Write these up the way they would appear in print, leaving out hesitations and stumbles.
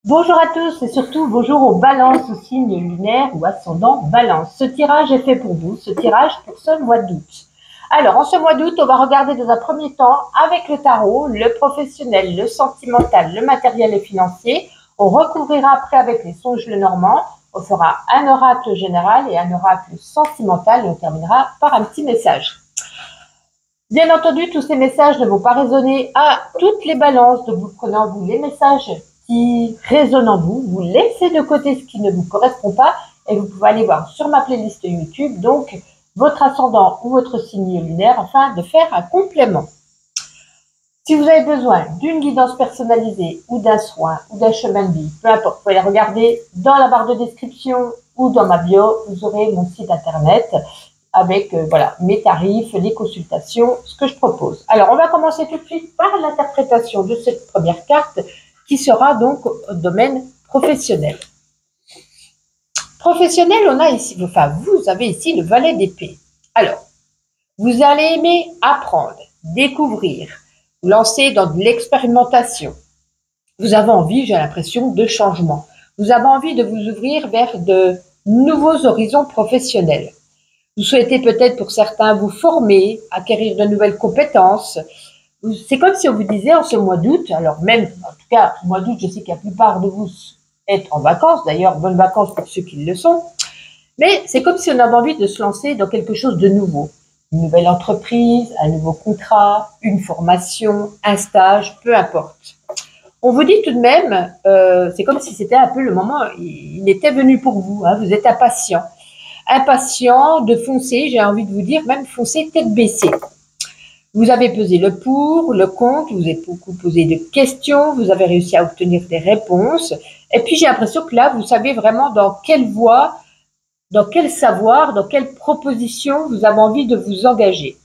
Bonjour à tous et surtout bonjour aux balances, au signe lunaire ou ascendant balance. Ce tirage est fait pour vous, ce tirage pour ce mois d'août. Alors, en ce mois d'août, on va regarder dans un premier temps avec le tarot, le professionnel, le sentimental, le matériel et financier. On recouvrira après avec les songes Lenormand. On fera un oracle général et un oracle sentimental et on terminera par un petit message. Bien entendu, tous ces messages ne vont pas résonner à toutes les balances, donc vous prenez en vous les messages qui résonnent en vous, vous laissez de côté ce qui ne vous correspond pas et vous pouvez aller voir sur ma playlist YouTube, donc votre ascendant ou votre signe lunaire, afin de faire un complément. Si vous avez besoin d'une guidance personnalisée ou d'un soin ou d'un chemin de vie, peu importe, vous pouvez les regarder dans la barre de description ou dans ma bio, vous aurez mon site internet avec voilà, mes tarifs, les consultations, ce que je propose. Alors, on va commencer tout de suite par l'interprétation de cette première carte qui sera donc au domaine professionnel. Professionnel, on a ici, enfin, vous avez ici le valet d'épée. Alors, vous allez aimer apprendre, découvrir, vous lancer dans de l'expérimentation. Vous avez envie, j'ai l'impression, de changement. Vous avez envie de vous ouvrir vers de nouveaux horizons professionnels. Vous souhaitez peut-être pour certains vous former, acquérir de nouvelles compétences. C'est comme si on vous disait en ce mois d'août, alors même, en tout cas, au mois d'août, je sais que la plupart de vous êtes en vacances, d'ailleurs, bonnes vacances pour ceux qui le sont, mais c'est comme si on avait envie de se lancer dans quelque chose de nouveau. Une nouvelle entreprise, un nouveau contrat, une formation, un stage, peu importe. On vous dit tout de même, c'est comme si c'était un peu le moment, il était venu pour vous, hein, vous êtes impatient. Impatient de foncer, j'ai envie de vous dire, même foncer tête baissée. Vous avez pesé le pour, le contre, vous avez beaucoup posé de questions, vous avez réussi à obtenir des réponses. Et puis j'ai l'impression que là, vous savez vraiment dans quelle voie, dans quel savoir, dans quelle proposition vous avez envie de vous engager.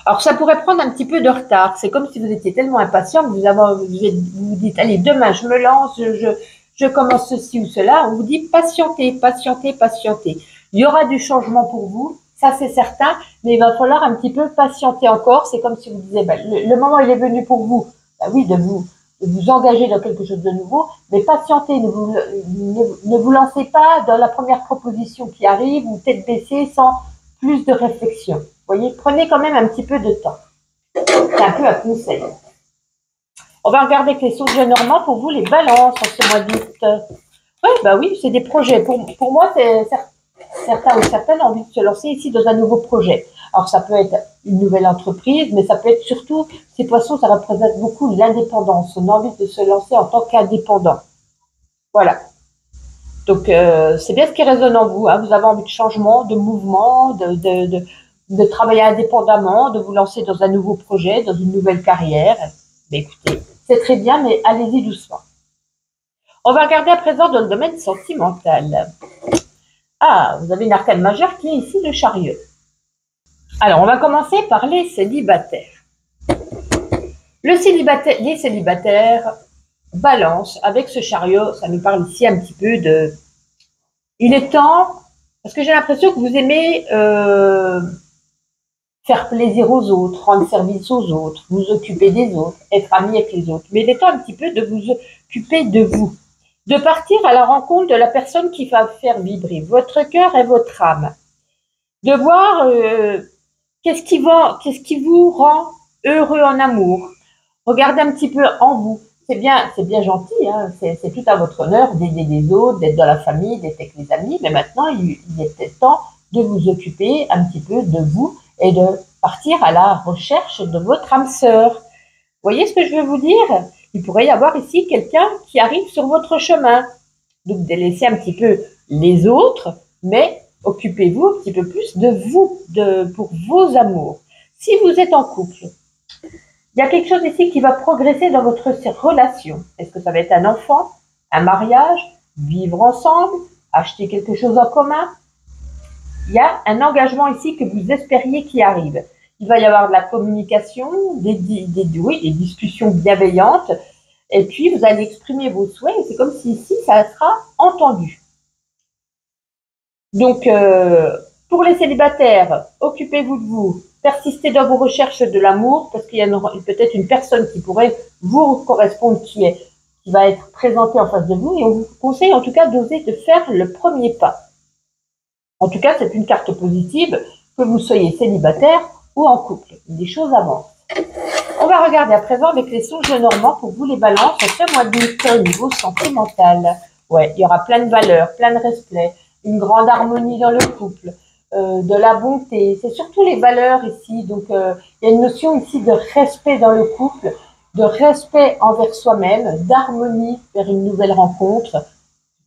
Alors ça pourrait prendre un petit peu de retard. C'est comme si vous étiez tellement impatient que vous dites, allez, demain je me lance, je commence ceci ou cela. On vous dit patientez, patientez, patientez. Il y aura du changement pour vous, ça c'est certain, mais il va falloir un petit peu patienter encore. C'est comme si vous disiez, ben, le moment il est venu pour vous, ben oui, de vous engager dans quelque chose de nouveau, mais patientez, ne vous lancez pas dans la première proposition qui arrive ou tête baissée sans plus de réflexion. Vous voyez, prenez quand même un petit peu de temps. C'est un peu un conseil. On va regarder avec les songes Lenormand pour vous, les balances en ce mois d'août. Oui, bah oui, c'est des projets. Pour moi, certains ou certaines ont envie de se lancer ici dans un nouveau projet. Alors, ça peut être une nouvelle entreprise, mais ça peut être surtout, ces poissons, ça représente beaucoup l'indépendance. On a envie de se lancer en tant qu'indépendant. Voilà. Donc, c'est bien ce qui résonne en vous. Hein. Vous avez envie de changement, de mouvement, de travailler indépendamment, de vous lancer dans un nouveau projet, dans une nouvelle carrière. Mais écoutez, c'est très bien, mais allez-y doucement. On va regarder à présent dans le domaine sentimental. Ah, vous avez une arcane majeure qui est ici le chariot. Alors, on va commencer par les célibataires. Les célibataires, balance, avec ce chariot, ça nous parle ici un petit peu de... Il est temps, parce que j'ai l'impression que vous aimez faire plaisir aux autres, rendre service aux autres, vous occuper des autres, être ami avec les autres. Mais il est temps un petit peu de vous occuper de vous, de partir à la rencontre de la personne qui va faire vibrer votre cœur et votre âme, de voir qu'est-ce qui vous rend heureux en amour. Regardez un petit peu en vous. C'est bien gentil, hein, c'est tout à votre honneur d'aider les autres, d'être dans la famille, d'être avec les amis, mais maintenant, il est peut-être temps de vous occuper un petit peu de vous et de partir à la recherche de votre âme sœur. Vous voyez ce que je veux vous dire? Il pourrait y avoir ici quelqu'un qui arrive sur votre chemin. Donc, délaissez un petit peu les autres, mais occupez-vous un petit peu plus de vous, pour vos amours. Si vous êtes en couple, il y a quelque chose ici qui va progresser dans votre relation. Est-ce que ça va être un enfant, un mariage, vivre ensemble, acheter quelque chose en commun? Il y a un engagement ici que vous espériez qui arrive. Il va y avoir de la communication, des discussions bienveillantes, et puis vous allez exprimer vos souhaits, et c'est comme si ici, ça sera entendu. Donc, pour les célibataires, occupez-vous de vous, persistez dans vos recherches de l'amour, parce qu'il y a peut-être une personne qui pourrait vous correspondre, qui qui va être présenté en face de vous et on vous conseille en tout cas d'oser de faire le premier pas. En tout cas, c'est une carte positive, que vous soyez célibataire ou en couple. Des choses avancent. On va regarder à présent avec les songes normands pour vous les balances ce mois d'août au niveau sentimental. Ouais, il y aura plein de valeurs, plein de respect, une grande harmonie dans le couple, de la bonté. C'est surtout les valeurs ici. Donc, il y a une notion ici de respect dans le couple, de respect envers soi-même, d'harmonie vers une nouvelle rencontre.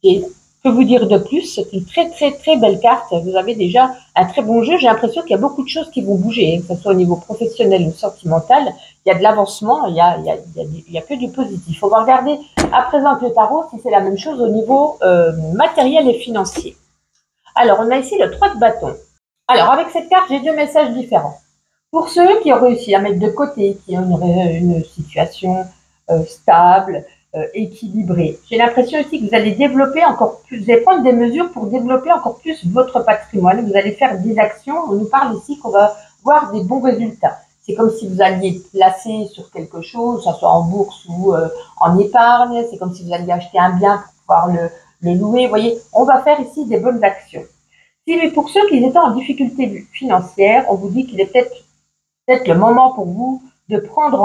Et que vous dire de plus? C'est une très très très belle carte. Vous avez déjà un très bon jeu. J'ai l'impression qu'il y a beaucoup de choses qui vont bouger, que ce soit au niveau professionnel ou sentimental. Il y a de l'avancement, il y a que du positif. On va regarder à présent avec le tarot si c'est la même chose au niveau matériel et financier. Alors, on a ici le 3 de bâton. Alors, avec cette carte, j'ai deux messages différents. Pour ceux qui ont réussi à mettre de côté, qui ont une situation stable, équilibrée, j'ai l'impression aussi que vous allez développer encore plus, vous allez prendre des mesures pour développer encore plus votre patrimoine. Vous allez faire des actions. On nous parle ici qu'on va voir des bons résultats. C'est comme si vous alliez placer sur quelque chose, que ce soit en bourse ou en épargne. C'est comme si vous alliez acheter un bien pour pouvoir le louer. Vous voyez, on va faire ici des bonnes actions. Pour ceux qui étaient en difficulté financière, on vous dit qu'il est peut-être le moment pour vous de vous prendre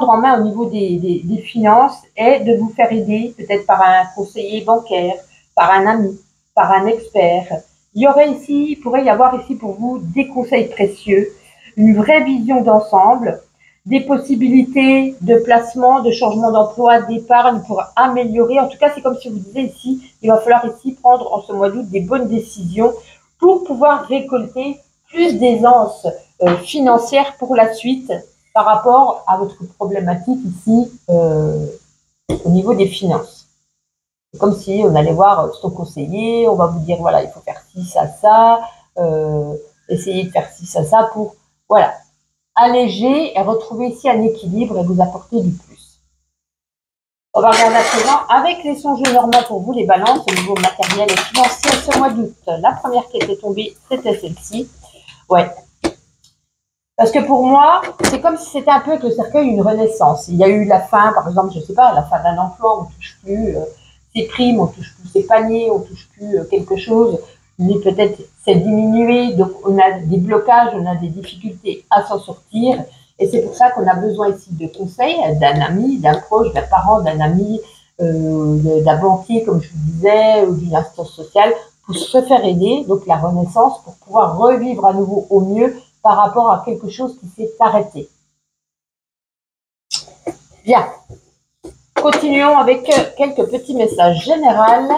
en main au niveau des finances et de vous faire aider peut-être par un conseiller bancaire, par un ami, par un expert. Il pourrait y avoir ici pour vous des conseils précieux, une vraie vision d'ensemble, des possibilités de placement, de changement d'emploi, d'épargne pour améliorer. En tout cas, c'est comme si vous disiez ici, il va falloir ici prendre en ce mois d'août des bonnes décisions pour pouvoir récolter plus d'aisance financière pour la suite par rapport à votre problématique ici au niveau des finances. C'est comme si on allait voir son conseiller, on va vous dire voilà, il faut faire ci, ça, essayer de faire ci, ça pour voilà, alléger et retrouver ici un équilibre et vous apporter du plus. On va regarder à présent avec les songes normands pour vous les balances au niveau matériel et financier ce mois d'août. La première qui était tombée, c'était celle-ci. Ouais. Parce que pour moi, c'est comme si c'était un peu avec le cercueil une renaissance. Il y a eu la fin, par exemple, je sais pas, la fin d'un emploi, on ne touche plus ses primes, on ne touche plus ses paniers, on ne touche plus quelque chose. Mais peut-être c'est diminué, donc on a des blocages, on a des difficultés à s'en sortir. Et c'est pour ça qu'on a besoin ici de conseils d'un ami, d'un proche, d'un parent, d'un ami, d'un banquier, comme je vous disais, ou d'une instance sociale, pour se faire aider, donc la renaissance, pour pouvoir revivre à nouveau au mieux par rapport à quelque chose qui s'est arrêté. Bien. Continuons avec quelques petits messages généraux.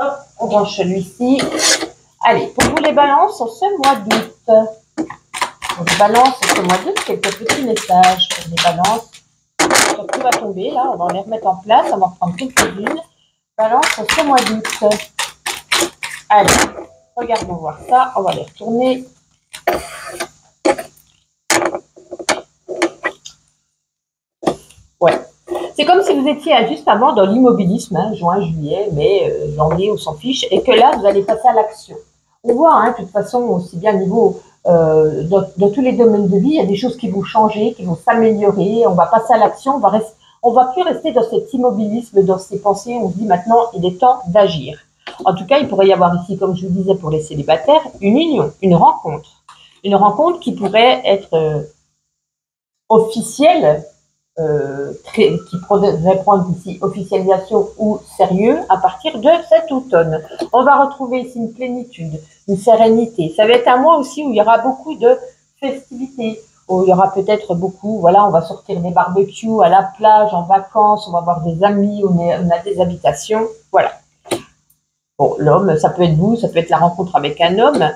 Hop, on branche celui-ci. Allez, pour vous les balances, ce mois d'août. Pour les balances, ce mois d'août, quelques petits messages pour les balances. Tout va tomber, là, on va les remettre en place, on va en prendre quelques-unes. Balance, ce mois d'août. Allez, regardons voir ça, on va les retourner. Ouais. C'est comme si vous étiez juste avant dans l'immobilisme, hein, juin, juillet, mai, janvier, on s'en fiche, et que là, vous allez passer à l'action. On voit, hein, de toute façon, aussi bien au niveau, dans tous les domaines de vie, il y a des choses qui vont changer, qui vont s'améliorer, on va passer à l'action, on va plus rester dans cet immobilisme, dans ces pensées, on se dit maintenant, il est temps d'agir. En tout cas, il pourrait y avoir ici, comme je vous disais pour les célibataires, une union, une rencontre qui pourrait être officielle, qui pourrait prendre ici officialisation ou sérieux à partir de cet automne. On va retrouver ici une plénitude, une sérénité. Ça va être un mois aussi où il y aura beaucoup de festivités, où il y aura peut-être beaucoup, voilà, on va sortir des barbecues à la plage, en vacances, on va voir des amis, on a des habitations, voilà. Bon, l'homme, ça peut être vous, ça peut être la rencontre avec un homme.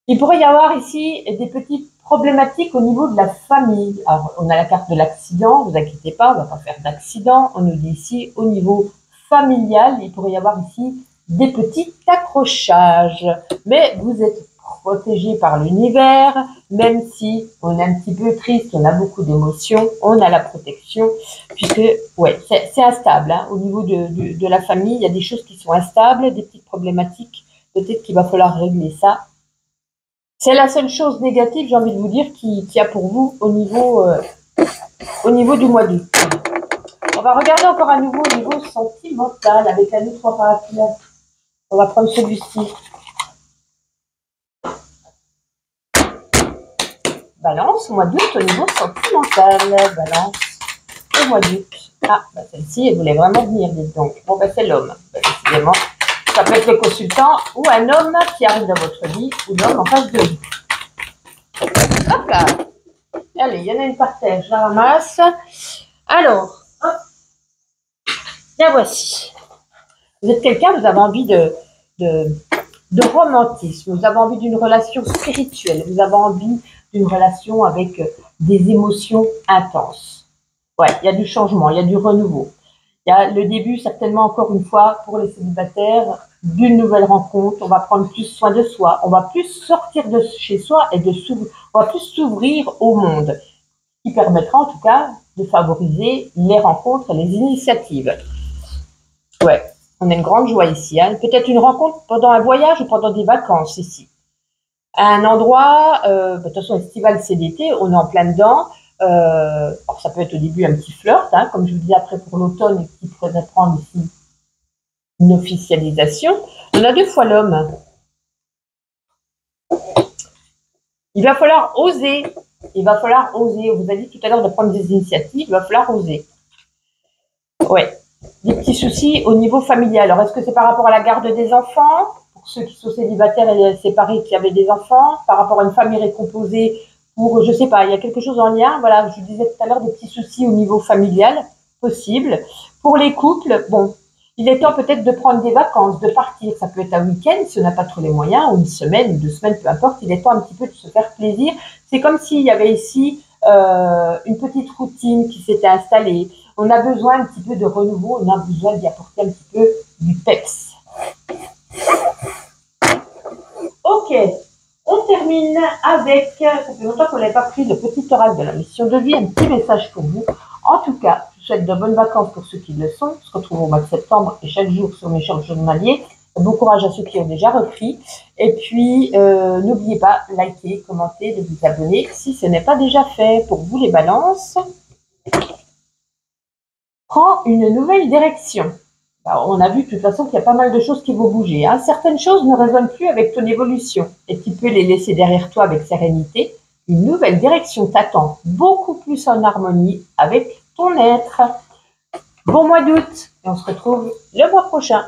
Il pourrait y avoir ici des petites problématiques au niveau de la famille. Alors, on a la carte de l'accident, vous inquiétez pas, on va pas faire d'accident. On nous dit ici, au niveau familial, il pourrait y avoir ici des petits accrochages. Mais vous êtes protégé par l'univers, même si on est un petit peu triste, on a beaucoup d'émotions, on a la protection, puisque, ouais, c'est instable, hein. Au niveau de la famille, il y a des choses qui sont instables, des petites problématiques, peut-être qu'il va falloir régler ça. C'est la seule chose négative, j'ai envie de vous dire, qu'il y a pour vous au niveau du mois d'août. On va regarder encore à nouveau au niveau sentimental avec la loutre paraculaire. On va prendre celui-ci. Balance, mois d'août au niveau sentimental. Balance au mois d'août. Ah, bah celle-ci, elle voulait vraiment venir, dites donc. Bon, bah c'est l'homme. Bah, décidément, ça peut être le consultant ou un homme qui arrive dans votre vie ou l'homme en face de vous. Hop là. Allez, il y en a une par terre, je la ramasse. Alors, hop. La voici. Vous êtes quelqu'un, vous avez envie de romantisme, vous avez envie d'une relation spirituelle, vous avez envie d'une relation avec des émotions intenses. Ouais, il y a du changement, il y a du renouveau. Il y a le début, certainement, encore une fois, pour les célibataires, d'une nouvelle rencontre. On va prendre plus soin de soi, on va plus sortir de chez soi et on va plus s'ouvrir au monde, qui permettra en tout cas de favoriser les rencontres et les initiatives. Ouais, on a une grande joie ici. Hein. Peut-être une rencontre pendant un voyage ou pendant des vacances ici. À un endroit, de toute façon, estival, c'est l'été, on est en plein dedans. Alors ça peut être au début un petit flirt, hein, comme je vous dis après pour l'automne, qui pourrait prendre ici une officialisation. On a deux fois l'homme. Il va falloir oser. Il va falloir oser. On vous a dit tout à l'heure de prendre des initiatives, il va falloir oser. Ouais. Des petits soucis au niveau familial. Alors, est-ce que c'est par rapport à la garde des enfants, pour ceux qui sont célibataires et séparés qui avaient des enfants, par rapport à une famille récomposée, pour, je sais pas, il y a quelque chose en lien. Voilà, je vous disais tout à l'heure, des petits soucis au niveau familial, possible. Pour les couples, bon, il est temps peut-être de prendre des vacances, de partir. Ça peut être un week-end, si on n'a pas trop les moyens, ou une semaine, ou 2 semaines, peu importe. Il est temps un petit peu de se faire plaisir. C'est comme s'il y avait ici une petite routine qui s'était installée. On a besoin un petit peu de renouveau, on a besoin d'y apporter un petit peu du peps. Ok, on termine avec, ça fait longtemps qu'on n'avait pas pris le petit oral de la mission de vie, un petit message pour vous. En tout cas, je vous souhaite de bonnes vacances pour ceux qui le sont. On se retrouve au mois de septembre et chaque jour sur mes échanges journaliers. Bon courage à ceux qui ont déjà repris. Et puis, n'oubliez pas, liker, commenter, de vous abonner si ce n'est pas déjà fait. Pour vous les balances, prend une nouvelle direction. Alors, on a vu de toute façon qu'il y a pas mal de choses qui vont bouger. Hein. Certaines choses ne résonnent plus avec ton évolution et tu peux les laisser derrière toi avec sérénité. Une nouvelle direction t'attend beaucoup plus en harmonie avec ton être. Bon mois d'août et on se retrouve le mois prochain.